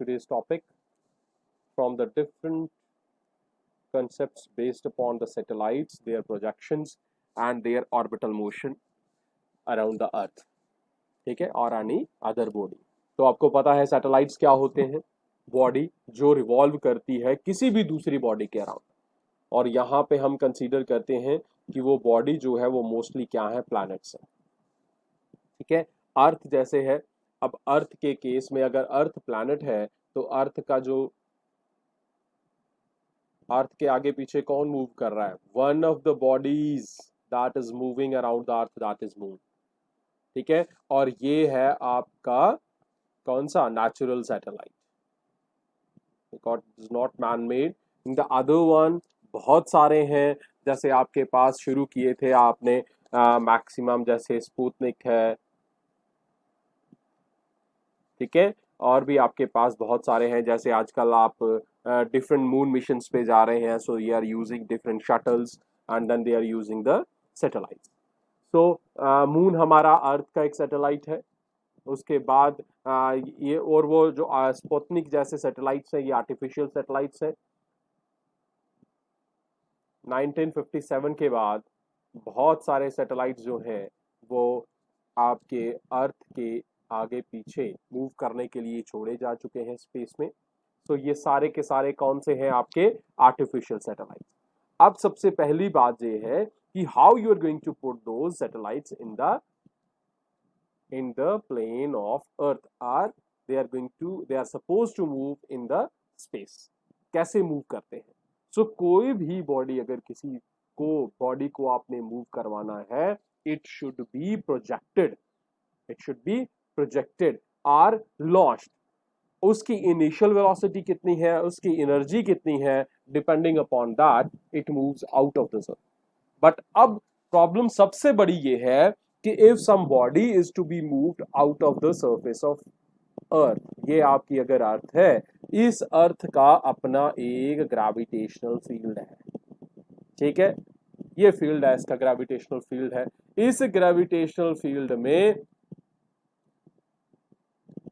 today's topic from the different concepts based upon the satellites, their projections, and their orbital motion around the Earth. ठीक है, और any other body. तो आपको पता है satellites क्या होते हैं? बॉडी जो रिवॉल्व करती है किसी भी दूसरी बॉडी के अराउंड, और यहाँ पे हम कंसीडर करते हैं कि वो बॉडी जो है वो मोस्टली क्या है, प्लैनेट्स है। ठीक है, अर्थ जैसे है। अब अर्थ के केस में अगर अर्थ प्लैनेट है तो अर्थ का जो अर्थ के आगे पीछे कौन मूव कर रहा है? One of the bodies that is moving around the earth that is moon. ठीक है, और ये है आपका कौन सा? Natural satellite, is not man made. The other one बहुत सारे हैं, जैसे आपके पास शुरू किए थे आपने मैक्सिमम, जैसे स्पुतनिक है। ठीक है, और भी आपके पास बहुत सारे हैं, जैसे आजकल आप डिफरेंट मून मिशंस पे जा रहे हैं, so you are using different shuttles and then they are using the satellites. So moon हमारा अर्थ का एक सैटेलाइट है। उसके बाद ये और वो जो स्पुतनिक जैसे सैटेलाइट्स हैं, ये आर्टिफिशियल सैटेलाइट्स हैं। 1957 के बाद बहुत सारे सैटेलाइट्स जो हैं वो आपके अर्थ के आगे पीछे मूव करने के लिए छोड़े जा चुके हैं स्पेस में। तो ये सारे के सारे कौन से हैं? आपके आर्टिफिशियल सैटेलाइट्स। अब सबसे पहली बात ये है कि how you are going to put those satellites in the plane of earth, are they are supposed to move in the space। कैसे मूव करते हैं? सो कोई भी बॉडी, अगर किसी को बॉडी को आपने मूव करवाना है, इट शुड बी प्रोजेक्टेड और लॉन्च्ड। उसकी इनिशियल वेलोसिटी कितनी है, उसकी एनर्जी कितनी है, depending upon that it moves out of the circle. But अब प्रॉब्लम सबसे बड़ी ये है कि if some body is to be moved out of the surface of earth, ये आपकी अगर अर्थ है, इस अर्थ का अपना एक ग्रेविटेशनल फील्ड है। ठीक है, ये फील्ड है, इसका ग्रेविटेशनल फील्ड है। इस ग्रेविटेशनल फील्ड में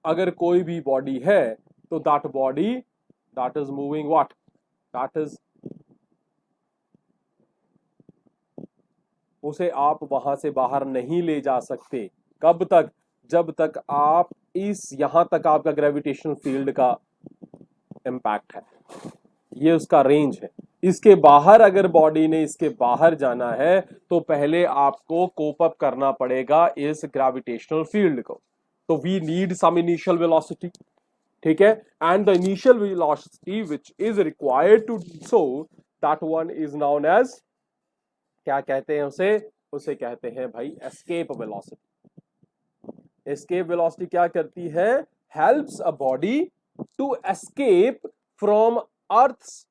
अगर कोई भी बॉडी है तो that body that is moving what, that is, उसे आप वहां से बाहर नहीं ले जा सकते। कब तक? जब तक आप इस यहां तक आपका ग्रेविटेशनल फील्ड का इंपैक्ट है, ये उसका रेंज है। इसके बाहर अगर बॉडी ने इसके बाहर जाना है तो पहले आपको कोप अप करना पड़ेगा इस ग्रेविटेशनल फील्ड को। तो we need some initial velocity. ठीक है, and the initial velocity which is required to so that one is known as, क्या कहते हैं उसे कहते हैं भाई एस्केप वेलोसिटी। एस्केप वेलोसिटी क्या करती है? Helps a body to escape from earth's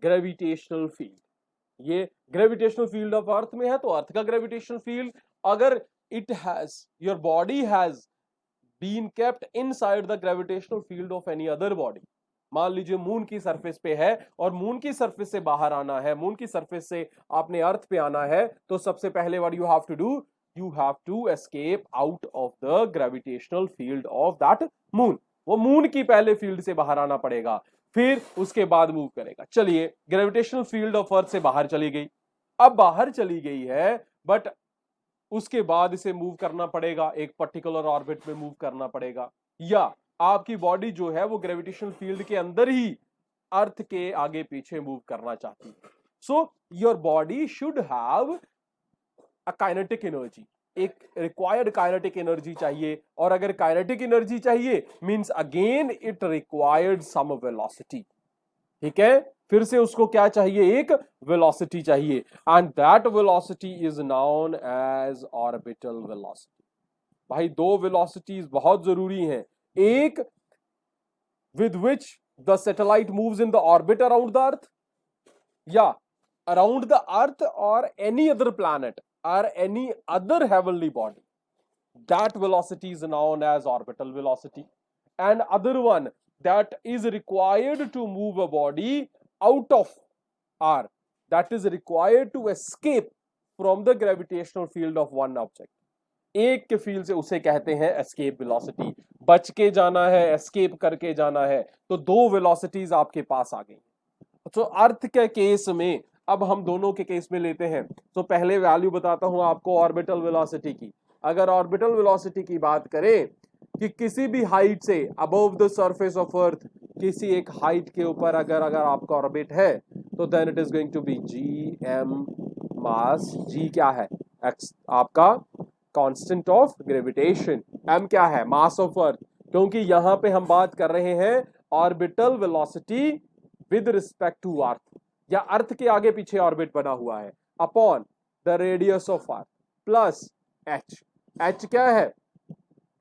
gravitational field. ये ग्रेविटेशनल फील्ड ऑफ अर्थ में है, तो अर्थ का ग्रेविटेशनल फील्ड, अगर it has, your body has been kept inside the gravitational field of any other body, मान लीजिए moon की surface पे है और मून की सरफेस से बाहर आना है, मून की सरफेस से आपने अर्थ पे आना है, तो सबसे पहले what you have to do, you have to escape out of the gravitational field of that moon. वो मून की पहले फील्ड से बाहर आना पड़ेगा, फिर उसके बाद मूव करेगा। चलिए, ग्रेविटेशनल फील्ड ऑफ अर्थ से बाहर चली गई, अब बाहर चली गई है, बट उसके बाद इसे मूव करना पड़ेगा, एक पर्टिकुलर ऑर्बिट में मूव करना पड़ेगा, या आपकी बॉडी जो है वो ग्रेविटेशनल फील्ड के अंदर ही अर्थ के आगे पीछे मूव करना चाहती है। So your body should have a kinetic energy, एक रिक्वायर्ड काइनेटिक एनर्जी चाहिए, और अगर काइनेटिक एनर्जी चाहिए means again it required some velocity. ठीक है, फिर से उसको क्या चाहिए? एक वेलोसिटी चाहिए, and that velocity is known as orbital velocity. भाई दो वेलोसिटीज बहुत जरूरी हैं, एक with which the satellite moves in the orbit around the earth, या around the earth or any other planet or any other heavenly body, that velocity is known as orbital velocity. And other one that is required to move a body out of, or that is required to escape from the gravitational field of one object, एक के field से, उसे कहते हैं escape velocity. बच के जाना है, एस्केप करके जाना है, तो दो वेलोसिटीज आपके पास आ गई। तो अर्थ के केस में, अब हम दोनों के केस में लेते हैं, तो पहले वैल्यू बताता हूं आपको ऑर्बिटल वेलोसिटी की। अगर ऑर्बिटल वेलोसिटी की बात करें कि किसी भी हाइट से अबव द सरफेस ऑफ अर्थ, किसी एक हाइट के ऊपर अगर आपका ऑर्बिट है, तो then it is going to be G M mass. G क्या है? एक्स आपका कांस्टेंट ऑफ ग्रेविटेशन, एम क्या है? Mass of earth. क्योंकि यहां पे हम बात कर रहे हैं orbital velocity with respect to earth, या अर्थ के आगे पीछे ऑर्बिट बना हुआ है, upon the radius of earth plus H. H क्या है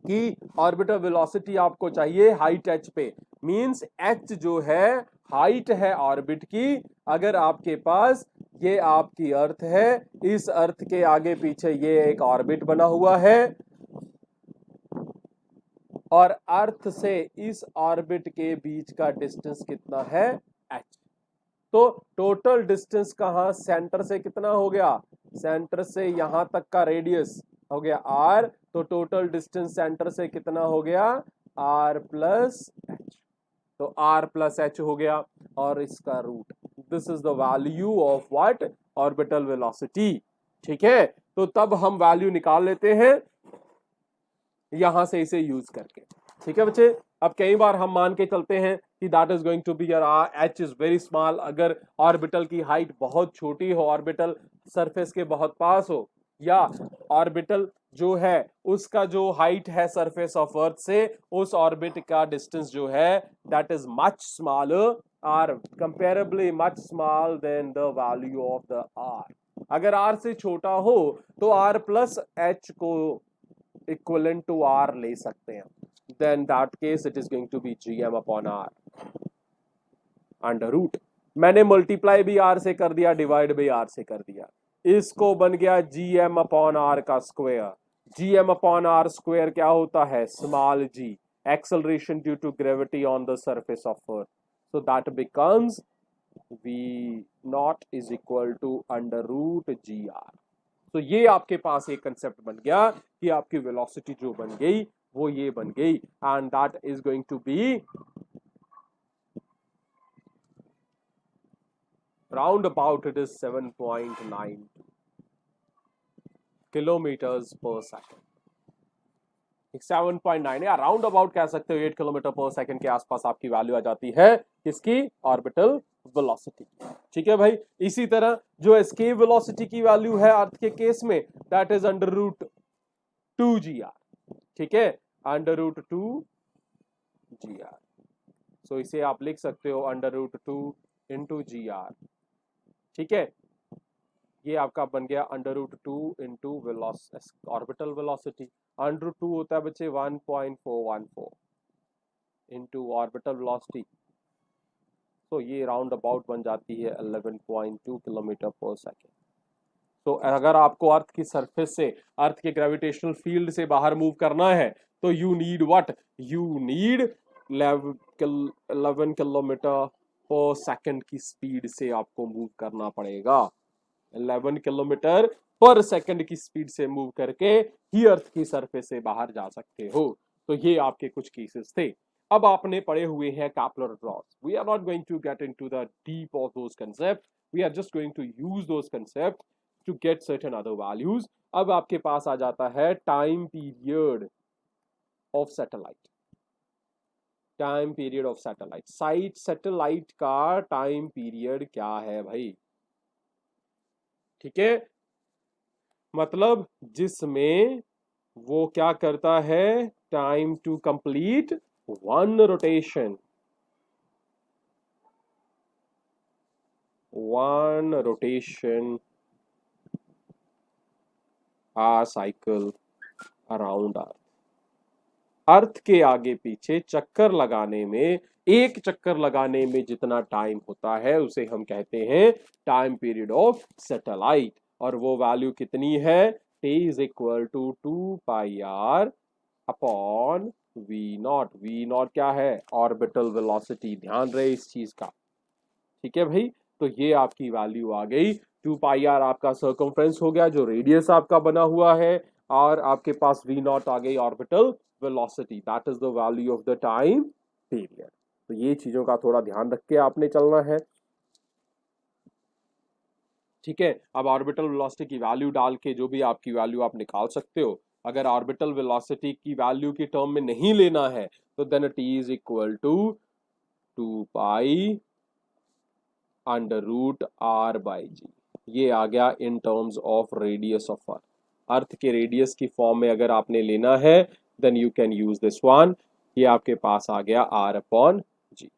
कि ऑर्बिटल वेलोसिटी आपको चाहिए हाइट एच पे, मींस एच जो है हाइट है ऑर्बिट की। अगर आपके पास ये आपकी अर्थ है, इस अर्थ के आगे पीछे ये एक ऑर्बिट बना हुआ है, और अर्थ से इस ऑर्बिट के बीच का डिस्टेंस कितना है? एच। तो टोटल डिस्टेंस कहां, सेंटर से कितना हो गया? सेंटर से यहां तक का रेडियस हो गया आर, तो टोटल डिस्टेंस सेंटर से कितना हो गया? R plus H. तो आर प्लस एच हो गया, और इसका root. This is the value of what? Orbital velocity. ठीक है, तो तब हम वैल्यू निकाल लेते हैं यहां से इसे यूज करके। ठीक है बच्चे, अब कई बार हम मान के चलते हैं कि that is going to be H is very small. अगर ऑर्बिटल की हाइट बहुत छोटी हो, ऑर्बिटल सरफेस के बहुत पास हो, या ऑर्बिटल जो है उसका जो हाइट है सरफेस ऑफ अर्थ से, उस ऑर्बिट का डिस्टेंस जो है that is much smaller, R comparably much small than the value of the R. अगर आर से छोटा हो तो आर प्लस एच को इक्विवेलेंट टू आर ले सकते हैं, then that case it is going to be gm upon r under root. मैंने मल्टीप्लाई भी आर से कर दिया, डिवाइड भी आर से कर दिया, इसको बन गया gm अपॉन आर का स्क्वायर। gm अपॉन आर स्क्वायर क्या होता है? Small g, acceleration due to gravity on the surface of earth, so that becomes v not is equal to under root G R. तो ये आपके पास एक कंसेप्ट बन गया कि आपकी वेलोसिटी जो बन गई वो ये बन गई, and that is going to be round about it is 7.9 kilometres per second. 7.9 या राउंड अबाउट कह सकते हो, 8 किलोमीटर पर सेकेंड के आसपास आपकी वैल्यू आ जाती है किसकी? Orbital velocity. ठीक है भाई, इसी तरह जो एस्केप वेलोसिटी की वैल्यू है अर्थ के केस में, that is under root 2 G R. ठीक है, under root 2 G R. So इसे आप लिख सकते हो under root 2 into G R. ठीक है, ये आपका बन गया under root 2 into orbital velocity. Under root 2 होता है बच्चे 1.414 इंटू ऑर्बिटल वेलोसिटी, तो ये राउंड अबाउट बन जाती है 11.2 किलोमीटर पर सेकेंड। तो अगर आपको अर्थ की सरफेस से, अर्थ के ग्रेविटेशनल फील्ड से बाहर मूव करना है, तो you need what? You need 11 kilometre पर सेकेंड की स्पीड से आपको मूव करना पड़ेगा। 11 किलोमीटर पर सेकेंड की स्पीड से मूव करके ही अर्थ की सरफेस से बाहर जा सकते हो। तो ये आपके कुछ केसेस थे। अब आपने पढ़े हुए हैं Kepler laws. We are not going to get into the deep of those concept, we are just going to use those concept to get certain other values. अब आपके पास आ जाता है time period of satellite. Time period of satellite, satellite का time period क्या है भाई? ठीक है, मतलब जिसमें वो क्या करता है? Time to complete one rotation, a cycle around earth. Earth के आगे पीछे चक्कर लगाने में, एक चक्कर लगाने में जितना टाइम होता है उसे हम कहते हैं टाइम पीरियड ऑफ सैटेलाइट। और वो वैल्यू कितनी है? t is equal to 2 pi R upon V not. V not क्या है? Orbital velocity. ध्यान रहे इस चीज का। ठीक है भाई, तो ये आपकी वैल्यू आ गई। 2 पाई आर आपका सर्कमफ्रेंस हो गया, जो रेडियस आपका बना हुआ है, और आपके पास v नॉट आ गई orbital velocity, that is the value of the time period. तो ये चीजों का थोड़ा ध्यान रख के आपने चलना है, ठीक है। अब ऑर्बिटल वेलोसिटी की वैल्यू डाल के जो भी आपकी वैल्यू आप निकाल सकते हो। अगर ऑर्बिटल वेलोसिटी की वैल्यू की टर्म में नहीं लेना है तो then t is equal to 2 pi under root r by G. ये आ गया in terms of radius of earth. Earth के रेडियस की फॉर्म में अगर आपने लेना है then you can use this one. ये आपके पास आ गया r अपॉन जी।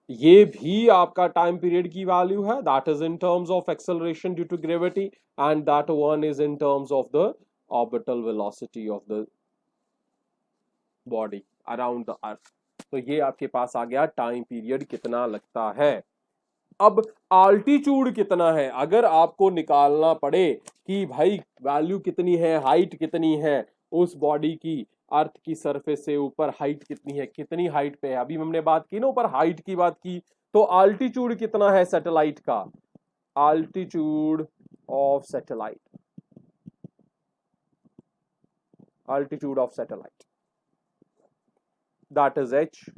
ये भी आपका टाइम पीरियड की वैल्यू है, that is in terms of acceleration due to gravity, and that one is in terms of the orbital velocity of the body around the earth. तो ये आपके पास आ गया टाइम पीरियड कितना लगता है। अब आल्टीट्यूड कितना है, अगर आपको निकालना पड़े कि भाई वैल्यू कितनी है, हाइट कितनी है उस बॉडी की, अर्थ की सरफेस से ऊपर हाइट कितनी है, कितनी हाइट पे है, अभी हमने बात की ना ऊपर हाइट की बात की, तो आल्टीट्यूड कितना है सैटेलाइट का, altitude of satellite, altitude of satellite that is h।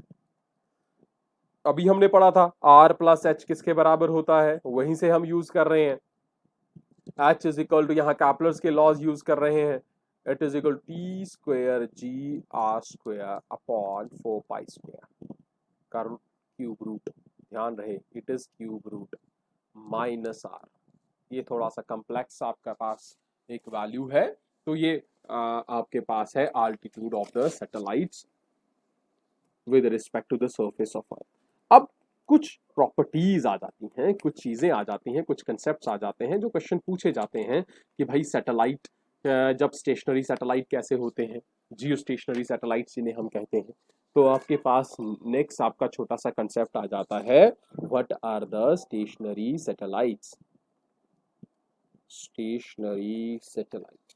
अभी हमने पढ़ा था r प्लस एच किसके बराबर होता है, वहीं से हम यूज कर रहे हैं। h इज इक्वल टू, यहाँ कैपलर्स के लॉज यूज कर रहे हैं, it is equal T square G R square upon 4 pi square का क्यूब रूट, ध्यान रहे it is cube root minus R. ये थोड़ा सा कम्प्लेक्स आपका पास एक वैल्यू है। तो ये आपके पास है altitude of the satellites with respect to the surface of earth. अब कुछ प्रॉपर्टीज आ जाती हैं, कुछ चीजें आ जाती हैं, कुछ कंसेप्ट्स आ जाते हैं जो क्वेश्चन पूछे जाते हैं कि भाई सैटेलाइट, जब स्टेशनरी सैटेलाइट कैसे होते हैं, जियो स्टेशनरी सैटेलाइट जिन्हें हम कहते हैं। तो आपके पास नेक्स्ट आपका छोटा सा कंसेप्ट आ जाता है, what are the stationary satellites, stationary satellite.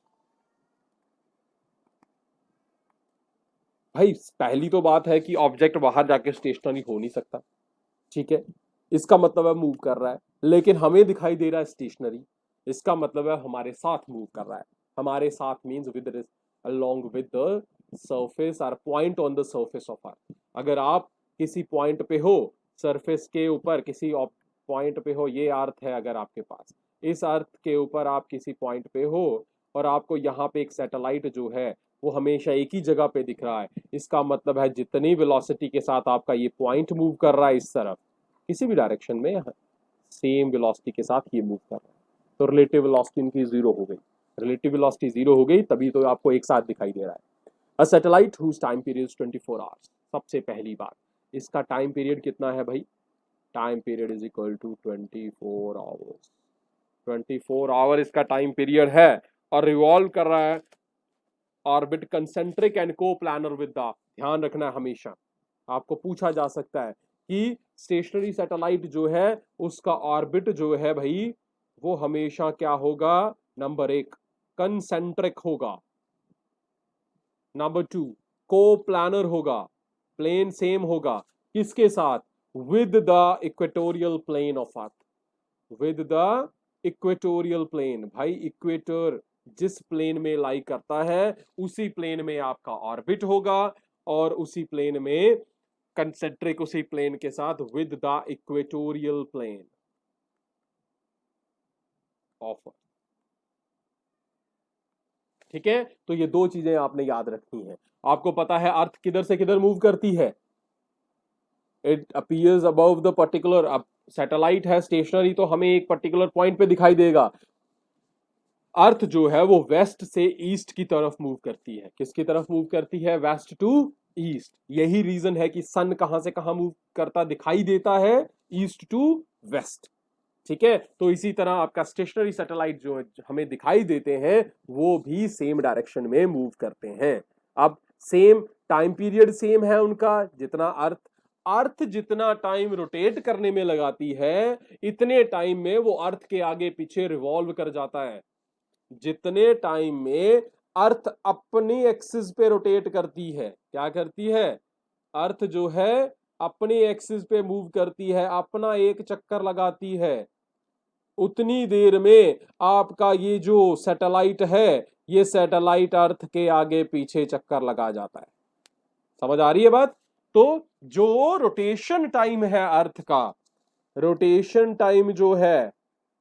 भाई पहली तो बात है कि ऑब्जेक्ट बाहर जाके स्टेशनरी हो नहीं सकता, ठीक है, इसका मतलब है मूव कर रहा है, लेकिन हमें दिखाई दे रहा है स्टेशनरी, इसका मतलब है हमारे साथ मूव कर रहा है। हमारे साथ means with along with the surface और point on the surface of earth. अगर आप किसी पॉइंट पे हो, सरफेस के ऊपर किसी पॉइंट पे हो, ये अर्थ है अगर आपके पास, इस अर्थ के ऊपर आप किसी पॉइंट पे हो और आपको यहाँ पे एक सैटेलाइट जो है वो हमेशा एक ही जगह पे दिख रहा है, इसका मतलब है जितनी वेलोसिटी के साथ आपका ये पॉइंट मूव कर रहा है इस तरफ किसी भी डायरेक्शन में, सेम वेलोसिटी के साथ ये मूव कर रहा है, तो रिलेटिव वेलोसिटी इनकी जीरो हो गई। रिलेटिव वेलोसिटी जीरो हो गई तभी तो आपको एक साथ दिखाई दे रहा है। A satellite whose time period 24 hours, सबसे पहली बात इसका टाइम पीरियड कितना है भाई, time period is equal to 24 hours. 24 hour इसका टाइम पीरियड है और रिवॉल्व कर रहा है orbit concentric and coplanar with the, ध्यान रखना है हमेशा, आपको पूछा जा सकता है कि स्टेशनरी सैटेलाइट जो है उसका ऑर्बिट जो है भाई वो हमेशा क्या होगा, नंबर 1 कंसेंट्रिक होगा, नंबर 2 को प्लानर होगा, प्लेन सेम होगा किसके साथ, with the equatorial plane of earth, with the equatorial plane. भाई इक्वेटर जिस प्लेन में लाई करता है उसी प्लेन में आपका ऑर्बिट होगा और उसी प्लेन में कंसेंट्रिक, उसी प्लेन के साथ with the equatorial plane of, ठीक है। तो ये दो चीजें आपने याद रखनी है। आपको पता है अर्थ किधर से किधर मूव करती है, it appears above the particular, अब सैटेलाइट है स्टेशनरी तो हमें एक पर्टिकुलर पॉइंट पे दिखाई देगा। अर्थ जो है वो वेस्ट से ईस्ट की तरफ मूव करती है, किसकी तरफ मूव करती है, वेस्ट टू ईस्ट। यही रीजन है कि सन कहां से कहां मूव करता दिखाई देता है, ईस्ट टू वेस्ट, ठीक है। तो इसी तरह आपका स्टेशनरी सैटेलाइट जो हमें दिखाई देते हैं वो भी सेम डायरेक्शन में मूव करते हैं। अब सेम टाइम पीरियड सेम है उनका, जितना अर्थ अर्थ जितना टाइम रोटेट करने में लगाती है इतने टाइम में वो अर्थ के आगे पीछे रिवॉल्व कर जाता है। जितने टाइम में अर्थ अपनी एक्सिस पे रोटेट करती है, क्या करती है, अर्थ जो है अपनी एक्सिस पे मूव करती है, अपना एक चक्कर लगाती है, उतनी देर में आपका ये जो सैटेलाइट है, ये सैटेलाइट अर्थ के आगे पीछे चक्कर लगा जाता है। समझ आ रही है बात? तो जो रोटेशन टाइम है अर्थ का, रोटेशन टाइम जो है,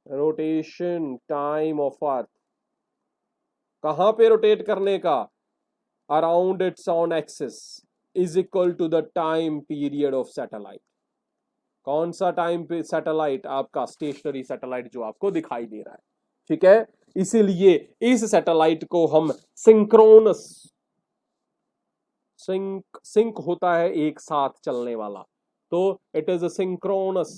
रोटेशन टाइम ऑफ अर्थ, कहां पे रोटेट करने का, around its own axis, is equal to the time period of satellite. कौन सा टाइम पे सैटेलाइट? आपका स्टेशनरी सैटेलाइट जो आपको दिखाई दे रहा है, ठीक है। इसीलिए इस सैटेलाइट को हम सिंक्रोनस, सिंक होता है एक साथ चलने वाला, तो it is a synchronous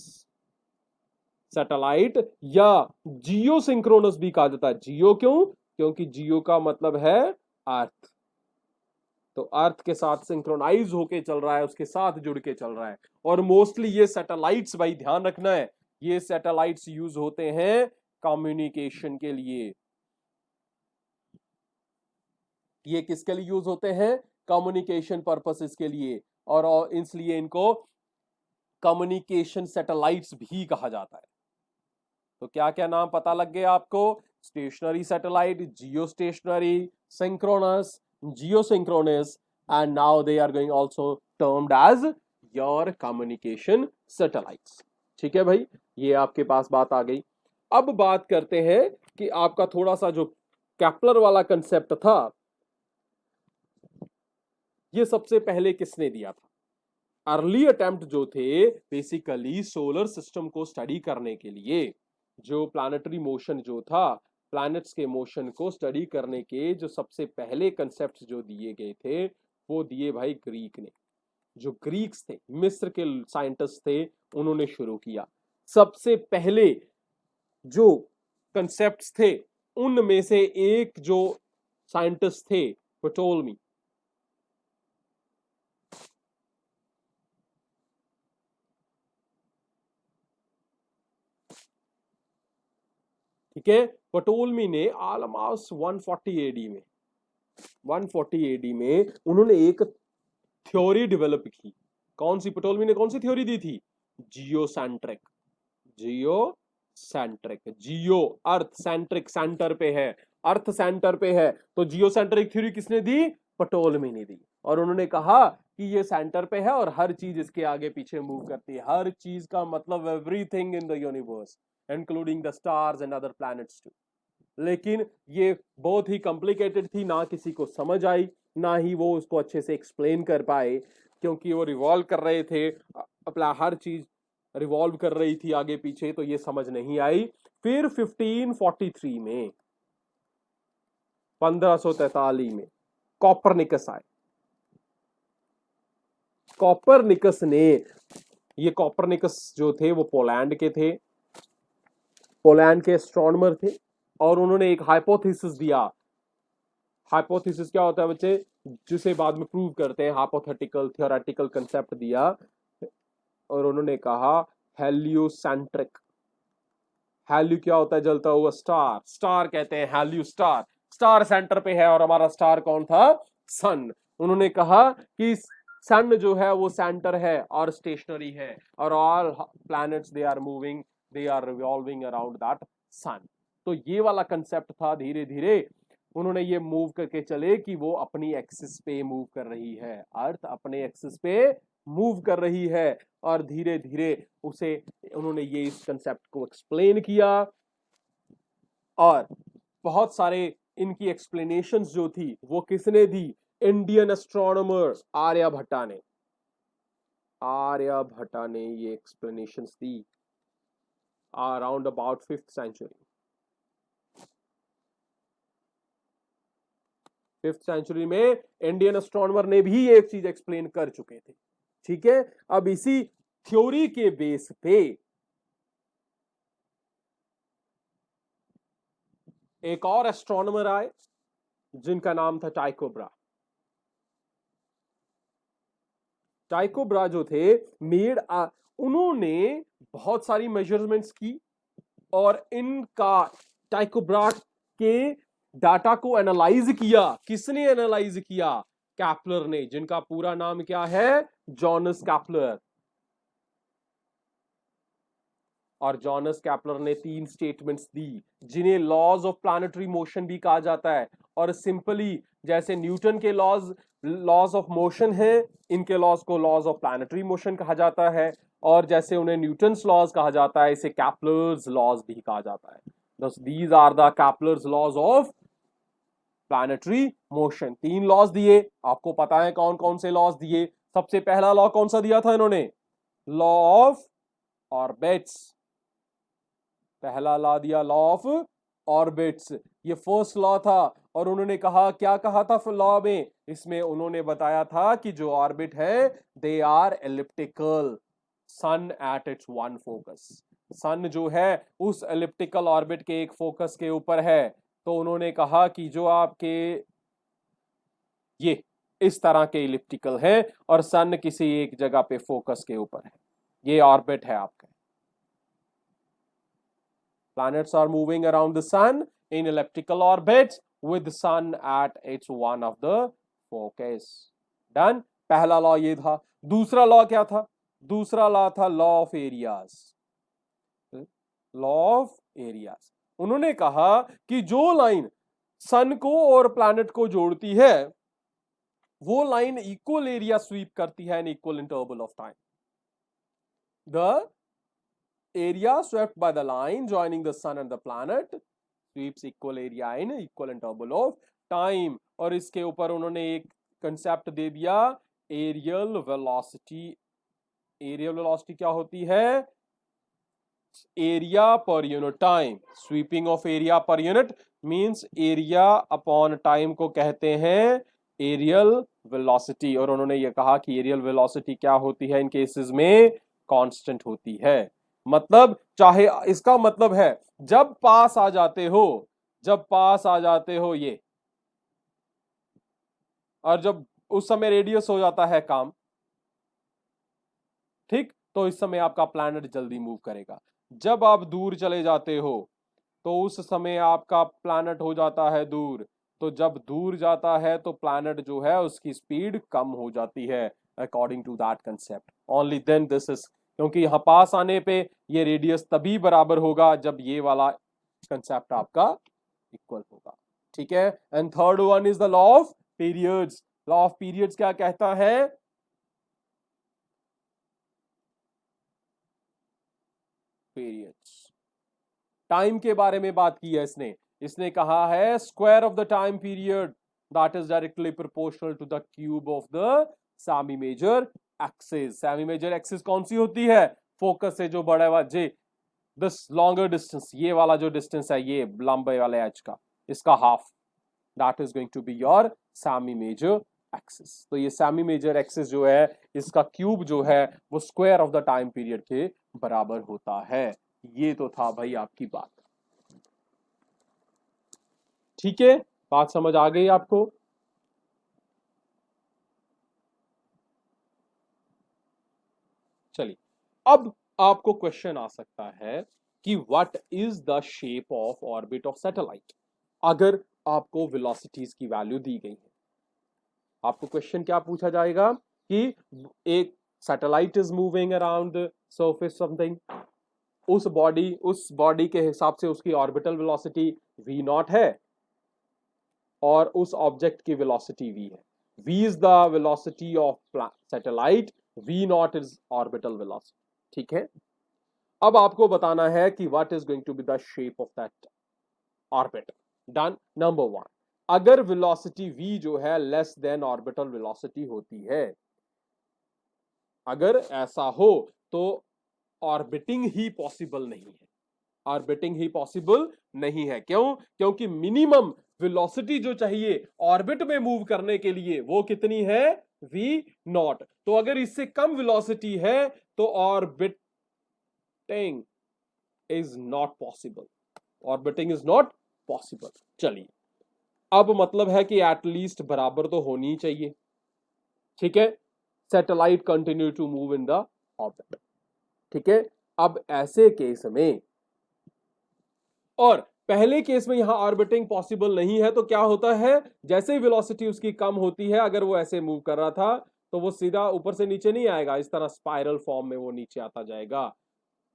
satellite, या जियो सिंक्रोनस भी कहा जाता है। जियो क्यों? क्योंकि जियो का मतलब है अर्थ, तो अर्थ के साथ सिंक्रोनाइज होके चल रहा है, उसके साथ जुड़ के चल रहा है। और मोस्टली ये सैटेलाइट्स, भाई ध्यान रखना है, ये सैटेलाइट्स यूज होते हैं कम्युनिकेशन के लिए। ये किसके लिए यूज होते हैं? कम्युनिकेशन पर्पसेस के लिए, और इसलिए इनको कम्युनिकेशन सैटेलाइट्स भी कहा जाता है। तो क्या क्या नाम पता लग गया आपको? Stationery satellite, Jio stationery, synchronous, geosynchronous, and now they are going also termed as your communication satellites। ठीक है भाई, ये आपके पास बात आ गई। अब बात करते हैं कि आपका थोड़ा सा जो कैप्लर वाला कंसेप्ट था, ये सबसे पहले किसने दिया था? अर्ली अटेम्प्ट जो थे बेसिकली सोलर सिस्टम को स्टडी करने के लिए, जो प्लानिटरी मोशन जो था, प्लैनेट्स के मोशन को स्टडी करने के जो सबसे पहले कंसेप्ट जो दिए गए थे, वो दिए भाई ग्रीक ने। जो ग्रीक्स थे, मिस्र के साइंटिस्ट थे, उन्होंने शुरू किया। सबसे पहले जो कंसेप्ट्स थे, उनमें से एक जो साइंटिस्ट थे, प्टोलेमी। ठीक है, प्टोलेमी ने ऑलमोस्ट 140 एडी में, 140 एडी में उन्होंने एक थ्योरी डेवलप की। कौन सी? प्टोलेमी ने कौन सी थ्योरी दी थी? जियोसेंट्रिक। जियोसेंट्रिक, जियो अर्थ, सेंट्रिक सेंटर पे है, अर्थ सेंटर पे है, तो जियोसेंट्रिक थ्योरी किसने दी? प्टोलेमी ने दी। और उन्होंने कहा कि ये सेंटर पे है और हर चीज इसके आगे पीछे मूव करती है। हर चीज का मतलब everything in the universe including the stars and other planets too. लेकिन ये बहुत ही कॉम्प्लिकेटेड थी, ना किसी को समझ आई, ना ही वो उसको अच्छे से एक्सप्लेन कर पाए, क्योंकि वो रिवॉल्व कर रहे थे, अपना हर चीज रिवॉल्व कर रही थी आगे पीछे, तो ये समझ नहीं आई। फिर 1543 में, 1543 में कॉपरनिकस आए। कॉपरनिकस ने, ये कॉपरनिकस जो थे वो पोलैंड के थे, पोलैंड के एस्ट्रोनॉमर थे, और उन्होंने एक हाइपोथेसिस दिया। हाइपोथेसिस क्या होता है बच्चे? जिसे बाद में प्रूव करते हैं। हाइपोथेटिकल थियोरेटिकल कंसेप्ट दिया, और उन्होंने कहा हेलियोसेंट्रिक। हेलियो क्या होता है? जलता हुआ स्टार, स्टार कहते हैं हेलियो स्टार। स्टार सेंटर पे है, और हमारा स्टार कौन था? सन। उन्होंने कहा कि सन जो है वो सेंटर है और स्टेशनरी है, और all planets they are moving, they are revolving around that sun. तो ये वाला कंसेप्ट था। धीरे धीरे उन्होंने ये मूव करके चले कि वो अपनी एक्सिस पे मूव कर रही है, अर्थ अपने एक्सिस पे मूव कर रही है, और धीरे धीरे उसे उन्होंने ये इस कंसेप्ट को एक्सप्लेन किया। और बहुत सारे इनकी एक्सप्लेनेशंस जो थी वो किसने दी? इंडियन एस्ट्रोनॉमर आर्यभट्टा ने। आर्यभट्टा ने ये एक्सप्लेनेशंस दी around about 5th century. 5th century में इंडियन एस्ट्रोनॉमर ने भी ये एक चीज एक्सप्लेन कर चुके थे। ठीक है, अब इसी थ्योरी के बेस पे एक और एस्ट्रोनॉमर आए जिनका नाम था टाइको ब्रा। टाइको ब्रा जो थे उन्होंने बहुत सारी मेजरमेंट्स की, और इनका टाइको ब्रा के डाटा को एनालाइज किया। किसने एनालाइज किया? कैप्लर ने, जिनका पूरा नाम क्या है? Johannes Kepler. और जॉनस कैप्लर ने 3 स्टेटमेंट्स दी जिन्हें लॉज ऑफ प्लैनेटरी मोशन भी कहा जाता है। और सिंपली जैसे न्यूटन के लॉज ऑफ मोशन है, इनके लॉज को लॉज ऑफ प्लैनेटरी मोशन कहा जाता है, और जैसे उन्हें न्यूटन्स लॉज कहा जाता है, इसे कैप्लर्स लॉज भी कहा जाता है। Thus, these are the Kepler's laws of planetary motion. 3 laws दिए, आपको पता है कौन कौन से लॉज दिए। सबसे पहला लॉ कौन सा दिया था इन्होंने? Law of orbits. पहला लॉ दिया लॉ ऑफ ऑर्बिट्स, ये फर्स्ट लॉ था। और उन्होंने कहा, क्या कहा था लॉ में? इसमें उन्होंने बताया था कि जो ऑर्बिट है they are elliptical, sun at its one focus. Sun जो है उस एलिप्टिकल ऑर्बिट के एक फोकस के ऊपर है। तो उन्होंने कहा कि जो आपके ये इस तरह के इलिप्टिकल है और सन किसी एक जगह पे फोकस के ऊपर है, ये ऑर्बिट है आपका। Planets are moving around the sun in elliptical orbits with the sun at its one of the focus. Done? पहला लॉ ये था। दूसरा लॉ क्या था? दूसरा लॉ था law of areas. Law of areas, उन्होंने कहा कि जो लाइन सन को और प्लैनेट को जोड़ती है वो लाइन इक्वल एरिया स्वीप करती है in equal interval of time. The area swept by the line joining the sun and the planet sweeps equal area in equal interval of time। और इसके ऊपर उन्होंने एक कंसेप्ट दे दिया एरियल वेलोसिटी। एरियल वेलोसिटी क्या होती है? Area per unit time. Sweeping of area per unit means area upon time को कहते हैं एरियल वेलोसिटी। और उन्होंने ये कहा कि एरियल वेलोसिटी क्या होती है इन केसेस में? कांस्टेंट होती है। मतलब चाहे, इसका मतलब है जब पास आ जाते हो, जब पास आ जाते हो ये, और जब उस समय रेडियस हो जाता है काम, ठीक, तो इस समय आपका प्लैनेट जल्दी मूव करेगा। जब आप दूर चले जाते हो तो उस समय आपका प्लैनेट हो जाता है दूर। तो जब दूर जाता है तो प्लैनेट जो है उसकी स्पीड कम हो जाती है according to that concept. Only then this is, क्योंकि यहां पास आने पे ये रेडियस तभी बराबर होगा जब ये वाला कंसेप्ट आपका इक्वल होगा। ठीक है। And third one is the law of periods. Law of periods क्या कहता है? पीरियड्स, टाइम के बारे में बात की है इसने। इसने कहा है square of the time period that is directly proportional to the cube of the semi major axis. Semi major axis कौन सी होती है? फोकस से जो बड़ा हुआ जे दिस लॉन्गर डिस्टेंस, ये वाला जो डिस्टेंस है ये लंबे वाले एज का, इसका half, that is going to be your semi major axis. तो ये सेमी मेजर एक्सिस जो है इसका क्यूब जो है वो square of the time period के बराबर होता है। ये तो था भाई आपकी बात। ठीक है, बात समझ आ गई आपको? चलिए, अब आपको क्वेश्चन आ सकता है कि what is the shape of orbit of satellite. अगर आपको वेलोसिटीज की वैल्यू दी गई है, आपको क्वेश्चन क्या पूछा जाएगा कि एक satellite is moving around the surface something, उस बॉडी के हिसाब से उसकी ऑर्बिटल वेलोसिटी v नॉट है और उस ऑब्जेक्ट की वेलोसिटी v है। v is the velocity of satellite, v not is orbital velocity. ठीक है, अब आपको बताना है कि what is going to be the shape of that orbit. Done. Number 1, अगर वेलोसिटी v जो है लेस देन ऑर्बिटल वेलोसिटी होती है, अगर ऐसा हो तो ऑर्बिटिंग ही पॉसिबल नहीं है। ऑर्बिटिंग ही पॉसिबल नहीं है। क्यों? क्योंकि मिनिमम वेलोसिटी जो चाहिए ऑर्बिट में मूव करने के लिए वो कितनी है? v not. तो अगर इससे कम वेलोसिटी है तो orbiting is not possible. Orbiting is not possible. चलिए, अब मतलब है कि एटलीस्ट बराबर तो होनी चाहिए। ठीक है, satellite continue to move in the orbit. ठीक है, अब ऐसे केस में, और पहले केस में यहां ऑर्बिटिंग पॉसिबल नहीं है, तो क्या होता है? जैसे ही वेलोसिटी उसकी कम होती है, अगर वो ऐसे मूव कर रहा था तो वो सीधा ऊपर से नीचे नहीं आएगा, इस तरह स्पाइरल फॉर्म में वो नीचे आता जाएगा।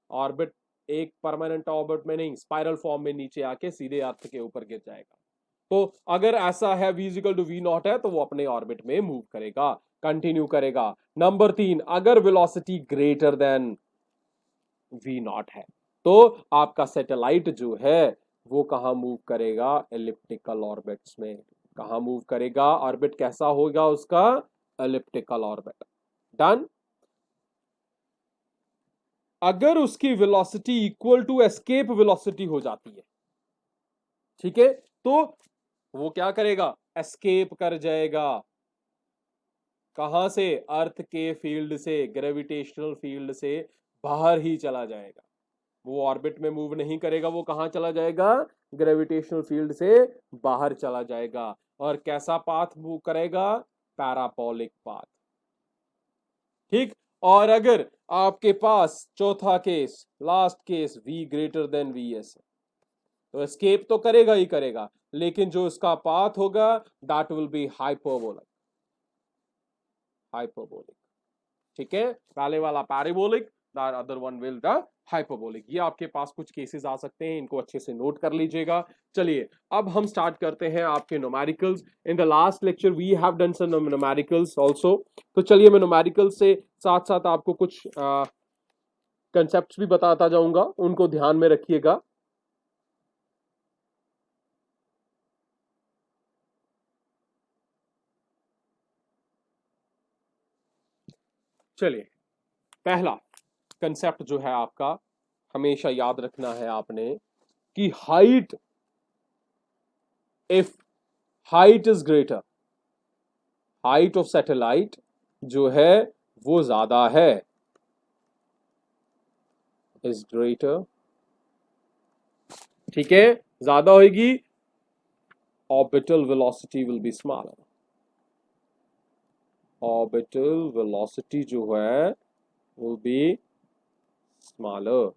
ऑर्बिट एक परमानेंट ऑर्बिट में नहीं, स्पाइरल फॉर्म में नीचे आके सीधे अर्थ के ऊपर गिर जाएगा। तो अगर ऐसा है v equal to v naught है तो वो अपने ऑर्बिट में मूव करेगा, कंटिन्यू करेगा। नंबर 3, अगर velocity greater than v naught है तो आपका सैटेलाइट जो है वो कहां मूव करेगा, एलिप्टिकल ऑर्बिट्स में। कहां मूव करेगा, ऑर्बिट कैसा होगा उसका, एलिप्टिकल ऑर्बिट। डन। अगर उसकी velocity equal to escape velocity हो जाती है, ठीक है, तो वो क्या करेगा, एस्केप कर जाएगा। कहां से, अर्थ के फील्ड से, ग्रेविटेशनल फील्ड से बाहर ही चला जाएगा। वो ऑर्बिट में मूव नहीं करेगा, वो कहां चला जाएगा, ग्रेविटेशनल फील्ड से बाहर चला जाएगा। और कैसा पाथ मूव करेगा, पैराबोलिक पाथ। ठीक। और अगर आपके पास चौथा case, last case, v greater than V S, तो एस्केप तो करेगा ही करेगा, लेकिन जो इसका पाथ होगा that will B hyperbolic. Hyperbolic, ठीक है, पहले वाला parabolic, that other one will the hyperbolic. ये आपके पास कुछ केसेस आ सकते हैं, इनको अच्छे से नोट कर लीजिएगा। चलिए अब हम स्टार्ट करते हैं आपके numericals. In the last lecture we have done some numericals also. तो चलिए मैं न्यूमेरिकल्स से साथ साथ आपको कुछ कंसेप्ट्स भी बताता जाऊंगा, उनको ध्यान में रखिएगा। चलिए, पहला कंसेप्ट जो है आपका, हमेशा याद रखना है आपने कि height, if height is greater, height of satellite जो है वो ज्यादा है, इज ग्रेटर, ठीक है, ज्यादा होगी, orbital velocity will be smaller. Orbital velocity जो है will be smaller.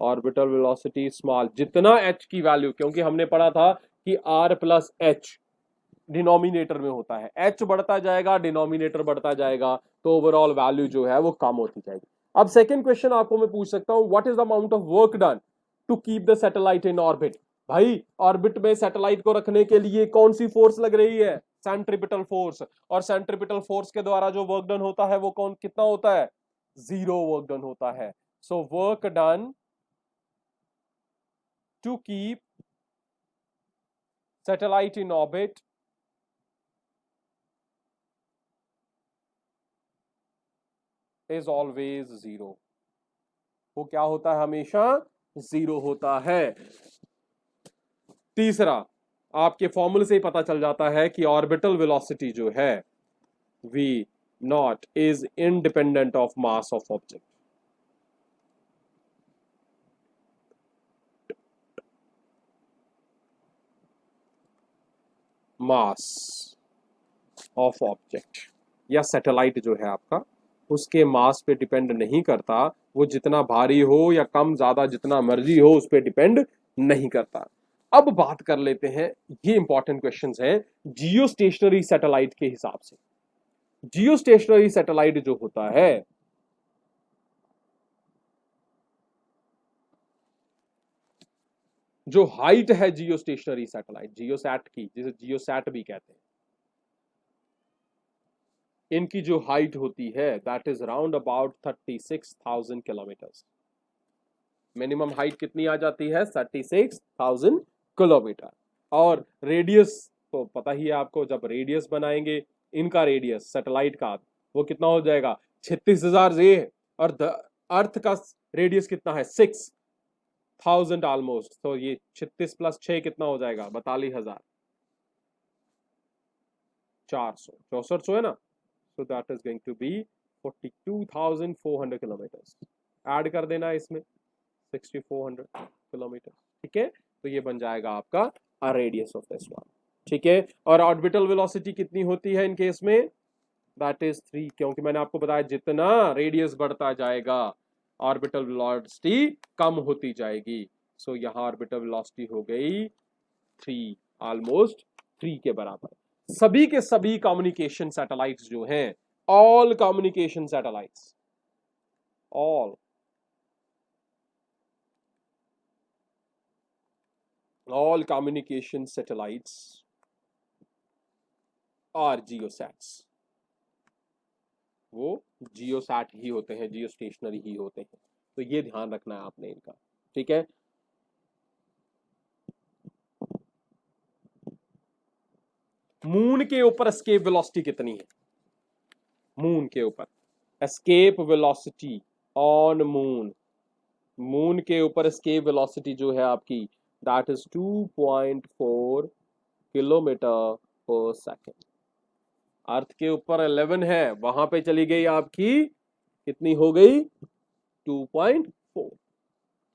Orbital velocity small, जितना h की वैल्यू, क्योंकि हमने पढ़ा था कि r प्लस एच डिनोमिनेटर में होता है, h बढ़ता जाएगा, डिनोमिनेटर बढ़ता जाएगा, तो ओवरऑल वैल्यू जो है वो कम होती जाएगी। अब सेकंड क्वेश्चन आपको मैं पूछ सकता हूं, what is the amount of work done to keep the satellite in orbit. भाई ऑर्बिट में सैटेलाइट को रखने के लिए कौन सी फोर्स लग रही है, सेंट्रीपिटल फोर्स। और सेंट्रीपिटल फोर्स के द्वारा जो वर्क डन होता है वो कौन कितना होता है, 0 वर्क डन होता है। So work done to keep satellite in orbit is always 0। वो क्या होता है, हमेशा 0 होता है। तीसरा, आपके फॉर्मूले से ही पता चल जाता है कि ऑर्बिटल वेलोसिटी जो है v not is independent of mass of object. Mass of object या सैटेलाइट जो है आपका, उसके मास पे डिपेंड नहीं करता, वो जितना भारी हो या कम ज्यादा जितना मर्जी हो उस पर डिपेंड नहीं करता। अब बात कर लेते हैं, ये इंपॉर्टेंट क्वेश्चंस हैं जियो स्टेशनरी सैटेलाइट के हिसाब से। जियो स्टेशनरी सैटेलाइट जो होता है, जो हाइट है जियो स्टेशनरी सैटेलाइट, जियो सैट की, जिसे जियो सैट भी कहते हैं, इनकी जो हाइट होती है that is round about 36,000 kilometre. Minimum height कितनी आ जाती है, 36,000 किलोमीटर। और रेडियस तो पता ही है आपको, जब रेडियस बनाएंगे, इनका रेडियस सैटेलाइट का वो कितना हो जाएगा, 36,000 ये है, और अर्थ का रेडियस कितना है, 6,000 ऑलमोस्ट। तो ये 36 प्लस 6 कितना हो जाएगा, 42,000, 400, 6400 है ना। So that is going to be 42,400 kilometre. Add कर देना इसमें 6,400 किलोमीटर, ठीक है। तो ये बन जाएगा आपका रेडियस ऑफ दिस वन, ठीक है। और ऑर्बिटल वेलोसिटी कितनी होती है इन केस में, दैट इज 3, क्योंकि मैंने आपको बताया जितना रेडियस बढ़ता जाएगा ऑर्बिटल वेलोसिटी कम होती जाएगी। सो यहाँ ऑर्बिटल वेलोसिटी हो गई 3, ऑलमोस्ट 3 के बराबर। सभी के सभी कम्युनिकेशन सैटेलाइट्स जो हैं, all communication satellites, all all communication satellites are geosats, वो जियोसैट ही होते हैं, जियो स्टेशनरी ही होते हैं। तो ये ध्यान रखना है आपने इनका, ठीक है। मून के ऊपर एस्केप वेलोसिटी कितनी है? मून के ऊपर escape velocity on moon, moon के ऊपर एस्केप वेलोसिटी जो है आपकी, दैट इज 2.4 किलोमीटर पर सेकेंड। अर्थ के ऊपर 11 है, वहां पे चली गई आपकी, कितनी हो गई? 2.4।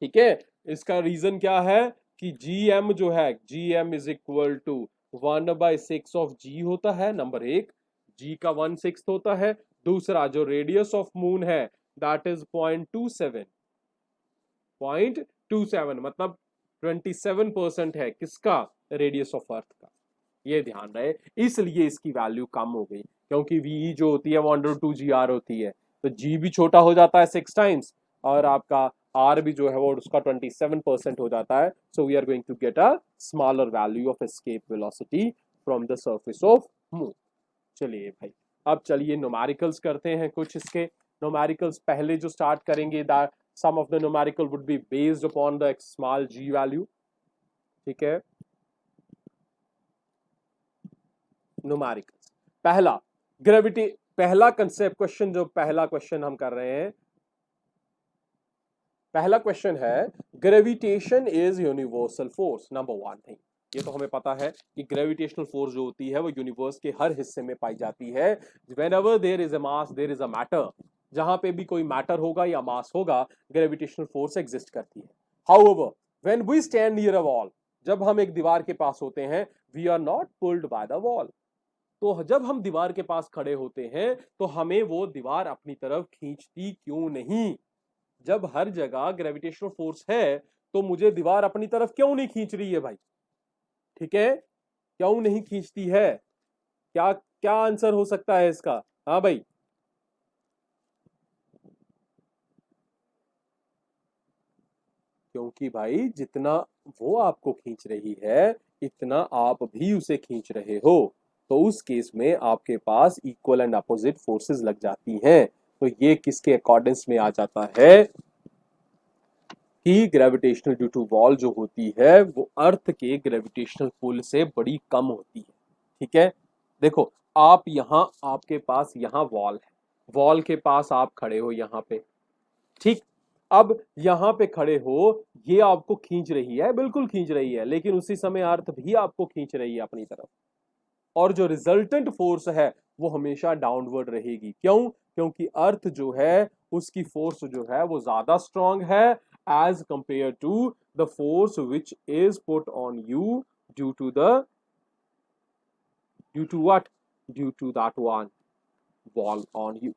ठीक है, इसका रीजन क्या है कि GM जो है, GM is equal to 1/6 of G होता है, नंबर एक, G का 1/6 होता है। दूसरा जो रेडियस ऑफ मून है दैट इज 0.27, 0.27 मतलब 27% है किसका? रेडियस ऑफ अर्थ का। ये ध्यान रहे, इसलिए इसकी वैल्यू कम हो गई, क्योंकि वी जो होती है वो √2GR होती है, तो G भी छोटा हो जाता है 6 टाइम्स, और आपका R भी जो है वो उसका 27% हो जाता है। So we are going to get a smaller value of escape velocity from the surface of moon. चलिए भाई, अब चलिए न्यूमेरिकल्स करते हैं कुछ इसके। न्यूमेरिकल्स पहले जो स्टार्ट करेंगे, that some of the numerical would be based upon the small G value. ठीक है, न्यूमेरिकल्स पहला ग्रेविटी, पहला कंसेप्ट क्वेश्चन, जो पहला क्वेश्चन हम कर रहे हैं, पहला क्वेश्चन है gravitation is universal force. Number one thing, ये तो हमें पता है कि ग्रेविटेशनल फोर्स जो होती है वो यूनिवर्स के हर हिस्से में पाई जाती है। Whenever there is a mass there is a matter, जहां पे भी कोई मैटर होगा या मास होगा, ग्रेविटेशनल फोर्स एग्जिस्ट करती है। However when we stand near a wall, जब हम एक दीवार के पास होते हैं, we are not pulled by the wall. तो जब हम दीवार के पास खड़े होते हैं तो हमें वो दीवार अपनी तरफ खींचती क्यों नहीं? जब हर जगह ग्रेविटेशनल फोर्स है तो मुझे दीवार अपनी तरफ क्यों नहीं खींच रही है भाई? ठीक है, क्यों नहीं खींचती है? क्या क्या आंसर हो सकता है इसका? हाँ भाई, क्योंकि भाई जितना वो आपको खींच रही है, इतना आप भी उसे खींच रहे हो, तो उस केस में आपके पास इक्वल एंड अपोजिट फोर्सेस लग जाती हैं। तो ये किसके अकॉर्डेंस में आ जाता है कि ग्रेविटेशनल ड्यू टू वॉल जो होती है वो अर्थ के ग्रेविटेशनल पुल से बड़ी कम होती है। ठीक है, देखो, आप यहां, आपके पास यहां वॉल है, वॉल के पास आप खड़े हो यहां पे, ठीक, अब यहां पे खड़े हो, ये आपको खींच रही है, बिल्कुल खींच रही है, लेकिन उसी समय अर्थ भी आपको खींच रही है अपनी तरफ, और जो रिजल्टेंट फोर्स है वो हमेशा डाउनवर्ड रहेगी। क्यों? क्योंकि अर्थ जो है उसकी फोर्स जो है वो ज्यादा स्ट्रांग है as compared to the force which is put on you due to the, due to what, due to that one wall on you.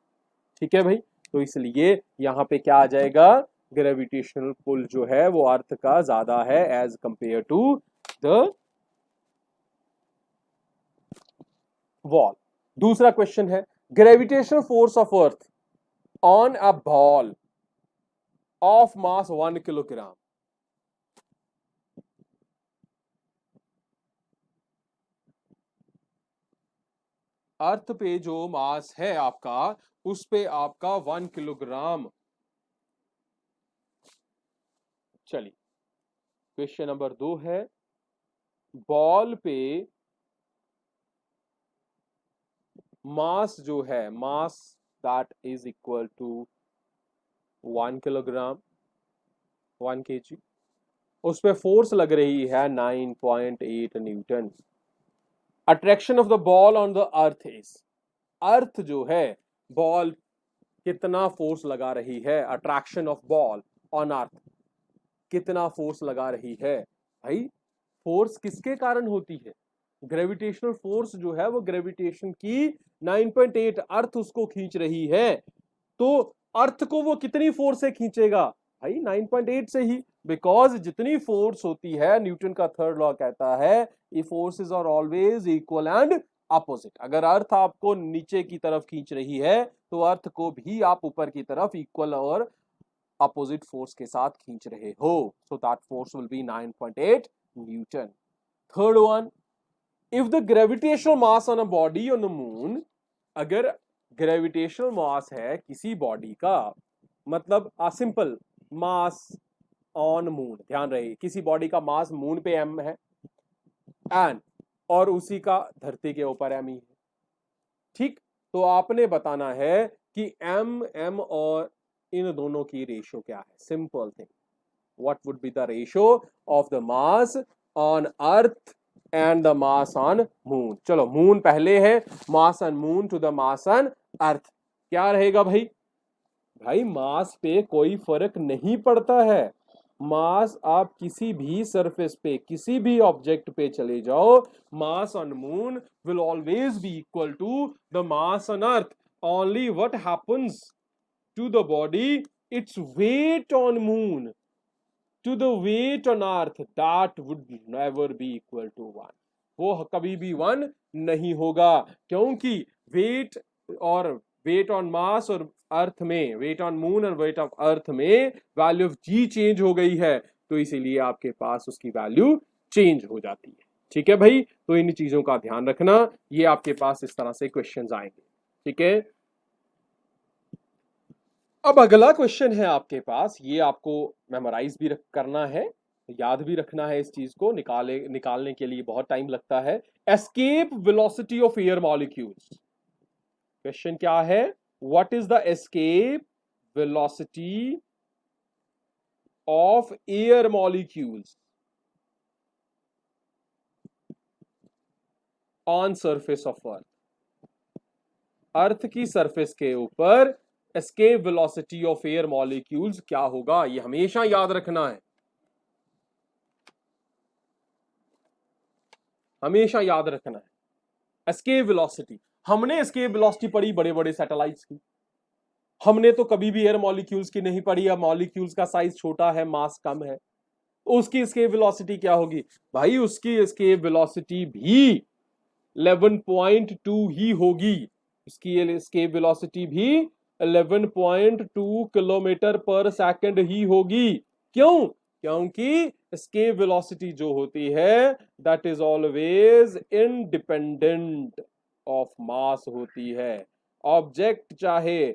ठीक है भाई, तो इसलिए यहां पे क्या आ जाएगा, ग्रेविटेशनल पुल जो है वो अर्थ का ज्यादा है as compared to the wall. दूसरा क्वेश्चन है gravitational force of earth on a ball of mass 1 kilogram. Earth पे जो मास है आपका, उस पे आपका 1 किलोग्राम। चलिए, क्वेश्चन नंबर 2 है, बॉल पे मास जो है, mass that is equal to 1 kilogram, 1 kg, उस पे फोर्स लग रही है 9.8 newton. Attraction of the ball on the earth is, earth जो है, बॉल कितना फोर्स लगा रही है, attraction of ball on earth, कितना फोर्स लगा रही है भाई? फोर्स किसके कारण होती है? ग्रेविटेशनल फोर्स जो है वो ग्रेविटेशन की 9.8, अर्थ उसको खींच रही है, तो अर्थ को वो कितनी फोर्स से खींचेगा भाई? 9.8 से ही, बिकॉज जितनी फोर्स होती है, न्यूटन का थर्ड लॉ कहता है ये forces are always equal and opposite. अगर अर्थ आपको नीचे की तरफ खींच रही है तो अर्थ को भी आप ऊपर की तरफ इक्वल और अपोजिट फोर्स के साथ खींच रहे हो, so that force will be 9.8 Newton. Third one, if the gravitational mass on a body on the moon, अगर ग्रेविटेशनल मास है किसी बॉडी का, मतलब सिंपल मास ऑन मून, ध्यान रहे किसी बॉडी का मास मून पे m है एंड और उसी का धरती के ऊपर m ही है, ठीक। तो आपने बताना है कि m और इन दोनों की रेशियो क्या है। Simple thing, what would be the ratio of the mass on earth and the mass on moon. चलो मून पहले है, mass on moon to the mass on earth क्या रहेगा भाई? भाई मास पे कोई फर्क नहीं पड़ता है। मास आप किसी भी सरफेस पे किसी भी ऑब्जेक्ट पे चले जाओ, mass on moon will always be equal to the mass on earth. Only what happens to the body, its weight on moon to the weight on earth, that would never be equal to one. वो कभी भी one नहीं होगा, क्योंकि wait और wait on मास और अर्थ में, wait on moon और वेट ऑफ अर्थ में वैल्यू ऑफ जी चेंज हो गई है, तो इसीलिए आपके पास उसकी वैल्यू चेंज हो जाती है। ठीक है भाई, तो इन चीजों का ध्यान रखना, ये आपके पास इस तरह से क्वेश्चंस आएंगे। ठीक है, अब अगला क्वेश्चन है आपके पास, ये आपको मेमोराइज भी करना है, याद भी रखना है। इस चीज को निकालने के लिए बहुत टाइम लगता है। Escape velocity of air molecules. Question क्या है? What is the escape velocity of air molecules on surface of earth? Earth की सरफेस के ऊपर escape velocity of air molecules क्या होगा, ये हमेशा याद रखना है, हमेशा याद रखना है। एस्केप वेलोसिटी, हमने एस्केप वेलोसिटी पढ़ी बड़े बड़े सैटेलाइट्स की, हमने तो कभी भी एयर मॉलिक्यूल्स की नहीं पढ़ी। अब मॉलिक्यूल्स का साइज छोटा है, मास कम है, उसकी एस्केप वेलोसिटी क्या होगी? भाई उसकी एस्केप वेलोसिटी भी 11.2 ही होगी। इसकी एस्केप वेलोसिटी भी 11.2 किलोमीटर पर सेकंड ही होगी। क्यों? क्योंकि एस्केप वेलोसिटी जो होती है that is always independent of mass होती है। ऑब्जेक्ट चाहे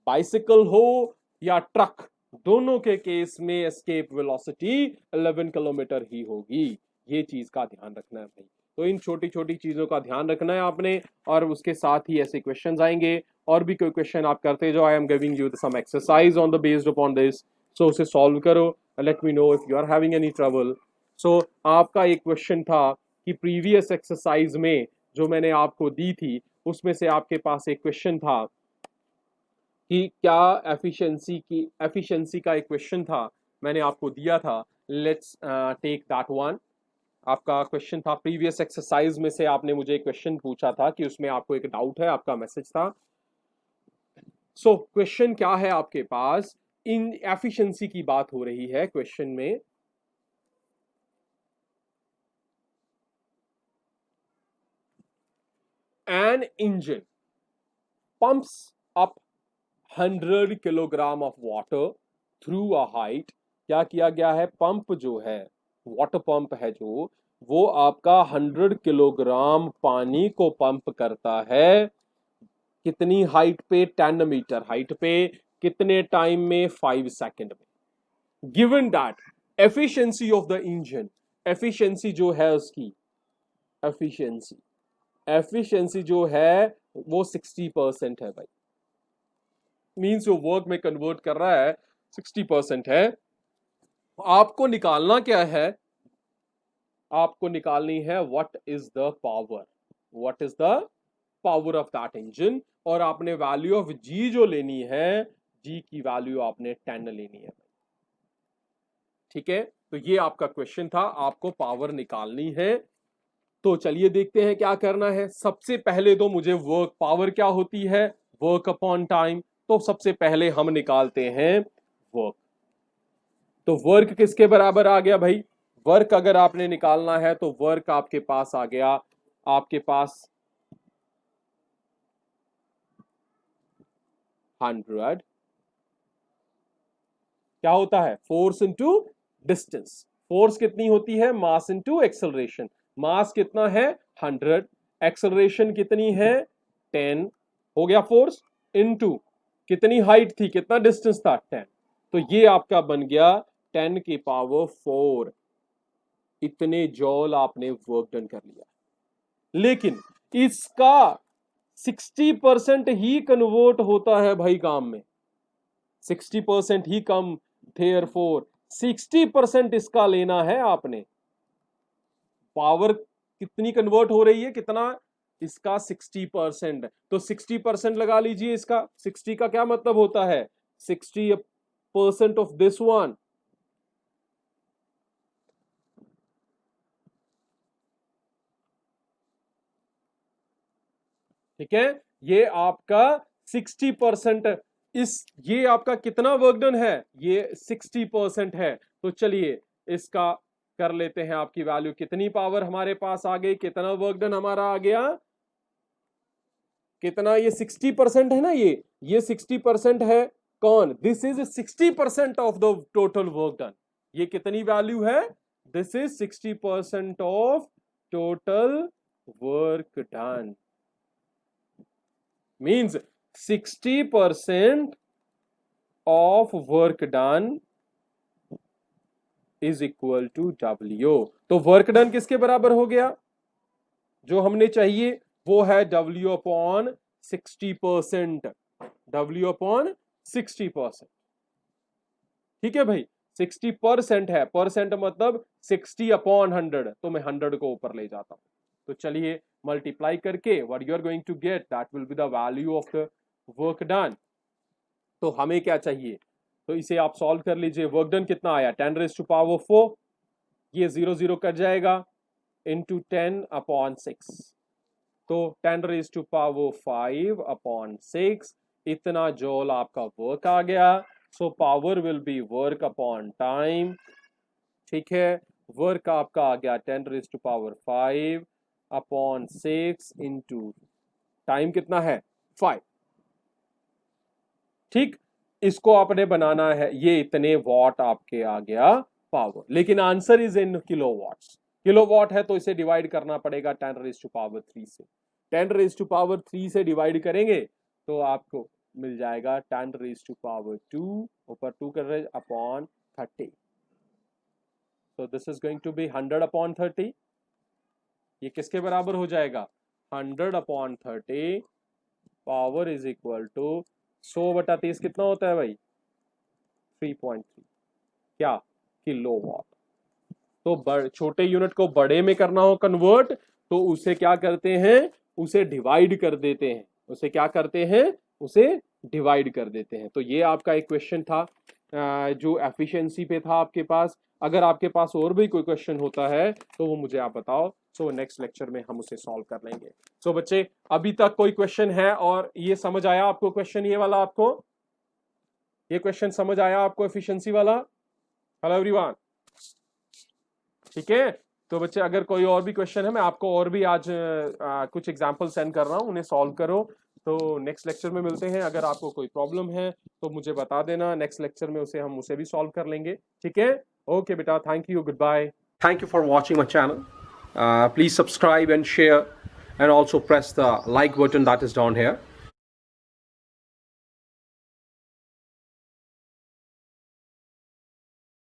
बाइसिकल हो या ट्रक, दोनों के केस में एस्केप वेलोसिटी 11 किलोमीटर ही होगी। ये चीज का ध्यान रखना है भाई। तो इन छोटी छोटी चीजों का ध्यान रखना है आपने, और उसके साथ ही ऐसे क्वेश्चंस आएंगे। और भी कोई क्वेश्चन आप करते जाओ, I am giving you some exercise on the based upon this, so उसे सॉल्व करो, let me know if you are having any trouble. So आपका एक क्वेश्चन था कि प्रीवियस एक्सरसाइज में जो मैंने आपको दी थी, उसमें से आपके पास एक क्वेश्चन था कि क्या एफिशिएंसी का एक क्वेश्चन था, मैंने आपको दिया था। Let's take that one. आपका क्वेश्चन था प्रीवियस एक्सरसाइज में से, आपने मुझे एक क्वेश्चन पूछा था कि उसमें आपको एक डाउट है, आपका मैसेज था। सो क्वेश्चन क्या है आपके पास? इन एफिशिएंसी की बात हो रही है क्वेश्चन में। An engine pumps up 100 kilogram of water through a height. क्या किया गया है? पंप जो है, वाटर पंप है जो, वो आपका 100 किलोग्राम पानी को पंप करता है। कितनी हाइट पे? 10 मीटर हाइट पे। कितने टाइम में? 5 सेकंड में। Given that efficiency of the engine, efficiency जो है उसकी, एफिशिएंसी एफिशिएंसी जो है वो 60% है भाई। मीन्स जो वर्क में कन्वर्ट कर रहा है 60% है। आपको निकालना क्या है? आपको निकालनी है what is the power, what is the power of that engine. और आपने वैल्यू ऑफ जी जो लेनी है, जी की वैल्यू आपने 10 लेनी है। ठीक है, तो ये आपका क्वेश्चन था, आपको पावर निकालनी है। तो चलिए देखते हैं क्या करना है। सबसे पहले तो मुझे वर्क, पावर क्या होती है? Work upon time. तो सबसे पहले हम निकालते हैं वर्क। तो वर्क किसके बराबर आ गया भाई? वर्क अगर आपने निकालना है तो वर्क आपके पास आ गया, आपके पास 100। क्या होता है? Force into distance. फोर्स कितनी होती है, मास इनटू एक्सेलरेशन। मास कितना है 100, एक्सेलरेशन कितनी है 10, हो गया फोर्स, इनटू कितनी हाइट थी, कितना डिस्टेंस था 10, तो ये आपका बन गया 10 की पावर 4, इतने जॉल आपने वर्क डन कर लिया। लेकिन इसका 60% ही कन्वर्ट होता है भाई काम में, 60% ही कम, देयरफॉर 60% इसका लेना है आपने। पावर कितनी कन्वर्ट हो रही है, कितना, इसका 60%, तो 60% लगा लीजिए इसका। 60 का क्या मतलब होता है, 60% ऑफ दिस वन, ठीक है, ये आपका 60%, ये आपका कितना वर्क डन है, ये 60% है। तो चलिए इसका कर लेते हैं, आपकी वैल्यू कितनी पावर हमारे पास आ गई, कितना वर्क डन हमारा आ गया, कितना, ये 60% है ना, ये 60% है, कौन, this is 60% of the total work done. ये कितनी वैल्यू है, this is 60% of total work done, means 60% of work done is equal to W। तो वर्क डन किसके बराबर हो गया, जो हमने चाहिए वो है W अपॉन 60%, W अपॉन 60%, ठीक है भाई, 60% है, परसेंट मतलब 60 अपॉन 100, तो मैं 100 को ऊपर ले जाता हूं। तो चलिए मल्टीप्लाई करके what you are going to get, that will be the value of the work done. तो हमें क्या चाहिए, तो इसे आप सॉल्व कर लीजिए। वर्क डन कितना आया, 10 रेज़ टू पावर 4, ये 0 0 कट जाएगा, इंटू 10 अपॉन 6, तो 10 रेज़ टू पावर 5 अपॉन 6, इतना जॉल आपका वर्क आ गया। So power will be work upon time, ठीक है, वर्क आपका आ गया 10 raise to power 5 upon 6 into time कितना है 5, ठीक, इसको आपने बनाना है, ये इतने वॉट आपके आ गया पावर, लेकिन answer is in kilowatts, kilowatt है तो इसे डिवाइड करना पड़ेगा 10 रेज़ टू पावर 3 से, 10 रेज़ टू पावर 3 से डिवाइड करेंगे तो आपको मिल जाएगा 10 रेज़ टू पावर 2, ऊपर 2 कर रहे upon 30, so this is going to be 100 upon 30, ये किसके बराबर हो जाएगा 100 upon 30, power is equal to 100/30 कितना होता है भाई 3.3, क्या, किलोवाट। तो छोटे यूनिट को बड़े में करना हो कन्वर्ट, तो उसे क्या करते हैं, उसे डिवाइड कर देते हैं, उसे क्या करते हैं, उसे डिवाइड कर देते हैं। तो ये आपका एक क्वेश्चन था जो एफिशिएंसी पे था आपके पास। अगर आपके पास और भी कोई क्वेश्चन होता है तो वो मुझे आप बताओ, सो नेक्स्ट लेक्चर में हम उसे सॉल्व कर लेंगे। सो बच्चे अभी तक कोई क्वेश्चन है, और ये समझ आया आपको क्वेश्चन, ये वाला आपको, ये क्वेश्चन समझ आया आपको एफिशिएंसी वाला, हेलो एवरीवन, ठीक है। तो बच्चे अगर कोई और भी क्वेश्चन है, मैं आपको और भी आज कुछ एग्जांपल सेंड कर रहा हूं, उन्हें सॉल्व करो। तो नेक्स्ट लेक्चर में मिलते हैं। अगर आपको कोई प्रॉब्लम है तो मुझे बता देना, नेक्स्ट लेक्चर में हम उसे भी सॉल्व कर लेंगे, ठीक है। ओके बेटा, thank you, good bye. Thank you for watching my channel, please subscribe and share and also press the like button that is down here.